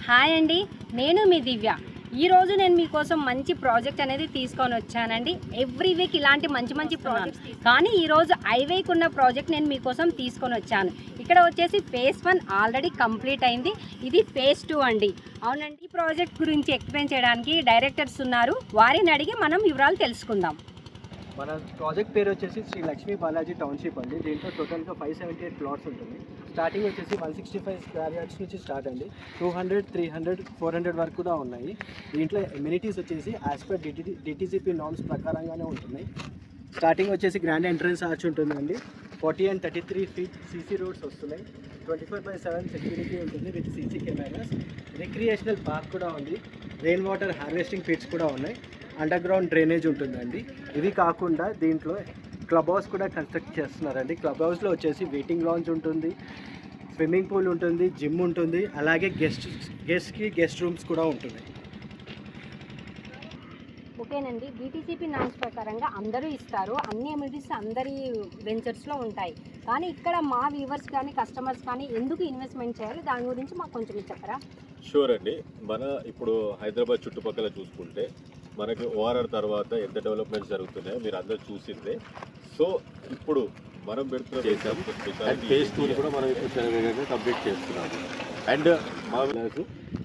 Hi అండి, నేను మీ దివ్య. ఈరోజు నేను మీకోసం మంచి ప్రాజెక్ట్ అనేది తీసుకొని వచ్చానండి. ఎవ్రీ వీక్ ఇలాంటి మంచి ప్రాజెక్ట్స్, కానీ ఈరోజు హైవేకి ఉన్న ప్రాజెక్ట్ నేను మీకోసం తీసుకొని వచ్చాను. ఇక్కడ వచ్చేసి ఫేజ్ 1 ఆల్రెడీ కంప్లీట్ అయింది. ఇది ఫేజ్ 2 అండి. అవునండి, ఈ ప్రాజెక్ట్ గురించి ఎక్స్ప్లెయిన్ చేయడానికి డైరెక్టర్స్ ఉన్నారు. వారిని అడిగి మనం వివరాలు తెలుసుకుందాం. మన ప్రాజెక్ట్ పేరు వచ్చేసి శ్రీ లక్ష్మీ బాలాజీ టౌన్షిప్ అండి. దీంట్లో టోటల్గా 578 ప్లాట్స్ ఉంటుంది. స్టార్టింగ్ వచ్చేసి 165 స్క్వేర్ యార్డ్స్ నుంచి స్టార్ట్ అండి. 200, 300, 400 వరకు కూడా ఉన్నాయి. దీంట్లో ఎమ్యూనిటీస్ వచ్చేసి యాజ్ పర్ డిటిసిపి నార్మ్స్ ప్రకారంగానే ఉంటున్నాయి. స్టార్టింగ్ వచ్చేసి గ్రాండ్ ఎంట్రన్స్ ఆర్చ్ ఉంటుందండి. 40 and 33 ఫీట్ సీసీ రోడ్స్ వస్తున్నాయి. 24/7 సెక్యూరిటీ ఉంటుంది with CC cameras. Recreational park కూడా ఉంది. రెయిన్ వాటర్ హార్వెస్టింగ్ పిట్స్ కూడా ఉన్నాయి. అండర్ గ్రౌండ్ డ్రైనేజ్ ఉంటుందండి. ఇవి కాకుండా దీంట్లో క్లబ్ హౌస్ కూడా కన్స్ట్రక్ట్ చేస్తున్నారండి. క్లబ్ హౌస్లో వచ్చేసి వెయిటింగ్ లాంజ్ ఉంటుంది, స్విమ్మింగ్ పూల్ ఉంటుంది, జిమ్ ఉంటుంది, అలాగే గెస్ట్ రూమ్స్ కూడా ఉంటున్నాయి. ఓకేనండి, డిటిసిపి నామ్స్ ప్రకారంగా అందరూ ఇస్తారు. అన్ని ఎమ్యూనిటీస్ అందరి వెంచర్స్లో ఉంటాయి. కానీ ఇక్కడ మా వ్యూవర్స్ కానీ కస్టమర్స్ కానీ ఎందుకు ఇన్వెస్ట్మెంట్ చేయాలి, దాని గురించి మాకు కొంచెం చెప్పరా? షూర్ అండి. మన ఇప్పుడు హైదరాబాద్ చుట్టుపక్కల చూసుకుంటే మనకి ఓఆర్ఆర్ తర్వాత ఎంత డెవలప్మెంట్స్ జరుగుతున్నాయో మీరు అందరూ చూసిందే. సో ఇప్పుడు మనం పెడుతున్న ఫేజ్ 2 కూడా మనం ఇప్పుడు శరవేగంగా కంప్లీట్ చేస్తున్నాము. అండ్ మా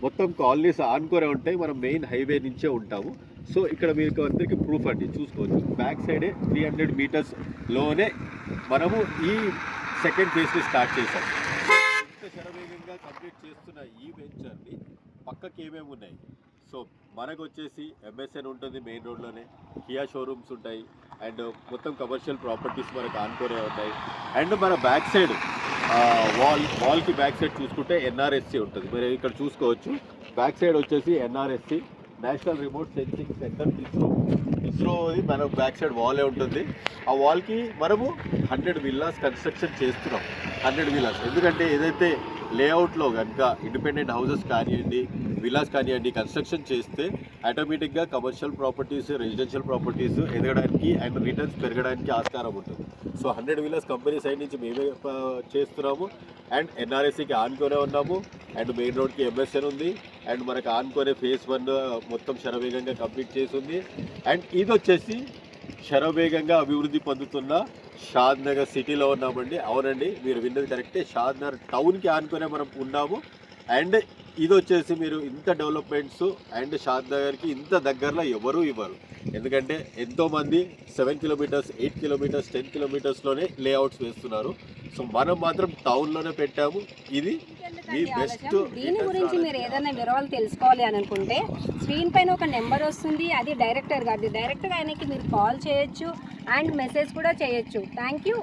మొత్తం కాలనీస్ ఆనుకోనే ఉంటాయి. మనం మెయిన్ హైవే నుంచే ఉంటాము. సో ఇక్కడ మీకు అందరికీ ప్రూఫ్ అండి, చూసుకోవచ్చు. బ్యాక్ సైడే 300 మీటర్స్ లోనే మనము ఈ సెకండ్ ఫేజ్ని స్టార్ట్ చేసాం. ఇంత శరవేగంగా కంప్లీట్ చేస్తున్న ఈ వెంచర్ని పక్కకి ఏమేమి ఉన్నాయి? సో మనకు వచ్చేసి ఎంఎస్ఎన్ ఉంటుంది మెయిన్ రోడ్లోనే, కియా షోరూమ్స్ ఉంటాయి, అండ్ మొత్తం కమర్షియల్ ప్రాపర్టీస్ మనకు ఆనుకోనే ఉంటాయి. అండ్ మన బ్యాక్ సైడ్ వాల్కి బ్యాక్ సైడ్ చూసుకుంటే ఎన్ఆర్ఎస్సి ఉంటుంది. మీరు ఇక్కడ చూసుకోవచ్చు. బ్యాక్ సైడ్ వచ్చేసి NRSC, national remote sensing centre, ఇస్రోది మనకు బ్యాక్ సైడ్ వాలే ఉంటుంది. ఆ వాల్కి మనము 100 విల్లాస్ కన్స్ట్రక్షన్ చేస్తున్నాం. 100 విల్లాస్ ఎందుకంటే ఏదైతే లేఅవుట్లో కనుక ఇండిపెండెంట్ హౌసెస్ కానివ్వండి, విల్లాస్ కానివ్వండి కన్స్ట్రక్షన్ చేస్తే ఆటోమేటిక్గా కమర్షియల్ ప్రాపర్టీస్, రెసిడెన్షియల్ ప్రాపర్టీస్ ఎదగడానికి అండ్ రిటర్న్స్ పెరగడానికి ఆస్కారం ఉంటుంది. సో 100 విల్లాస్ కంపెనీ సైడ్ నుంచి మేమే చేస్తున్నాము. అండ్ ఎన్ఆర్ఎస్సికి ఆనుకొనే ఉన్నాము. అండ్ మెయిన్ రోడ్కి ఎంఎస్ఎన్ ఉంది. అండ్ మనకు ఆనుకొనే ఫేజ్ 1 మొత్తం శరవేగంగా కంప్లీట్ చేసింది. అండ్ ఇది వచ్చేసి శరవేగంగా అభివృద్ధి పొందుతున్న షాద్ నగర్ సిటీలో ఉన్నామండి. అవునండి, మీరు విన్నది కరెక్టే. షాద్ నగర్ టౌన్కి ఆనుకునే మనం ఉన్నాము. అండ్ ఇది వచ్చేసి మీరు ఇంత డెవలప్మెంట్స్ అండ్ షాద్ నగర్కి ఇంత దగ్గరలో ఎవరూ ఇవ్వరు. ఎందుకంటే ఎంతోమంది 7 కిలోమీటర్స్, 8 కిలోమీటర్స్, 10 కిలోమీటర్స్లోనే లేఅవుట్స్ వేస్తున్నారు. సో మనం మాత్రం టౌన్లోనే పెట్టాము. ఇది మీ బెస్ట్. దీని గురించి మీరు ఏదైనా వివరాలు తెలుసుకోవాలి అని అనుకుంటే స్క్రీన్ పైన ఒక నెంబర్ వస్తుంది, అది డైరెక్టర్ గారిది. డైరెక్ట్గా ఆయనకి మీరు కాల్ చేయొచ్చు అండ్ మెసేజ్ కూడా చేయొచ్చు. Thank you.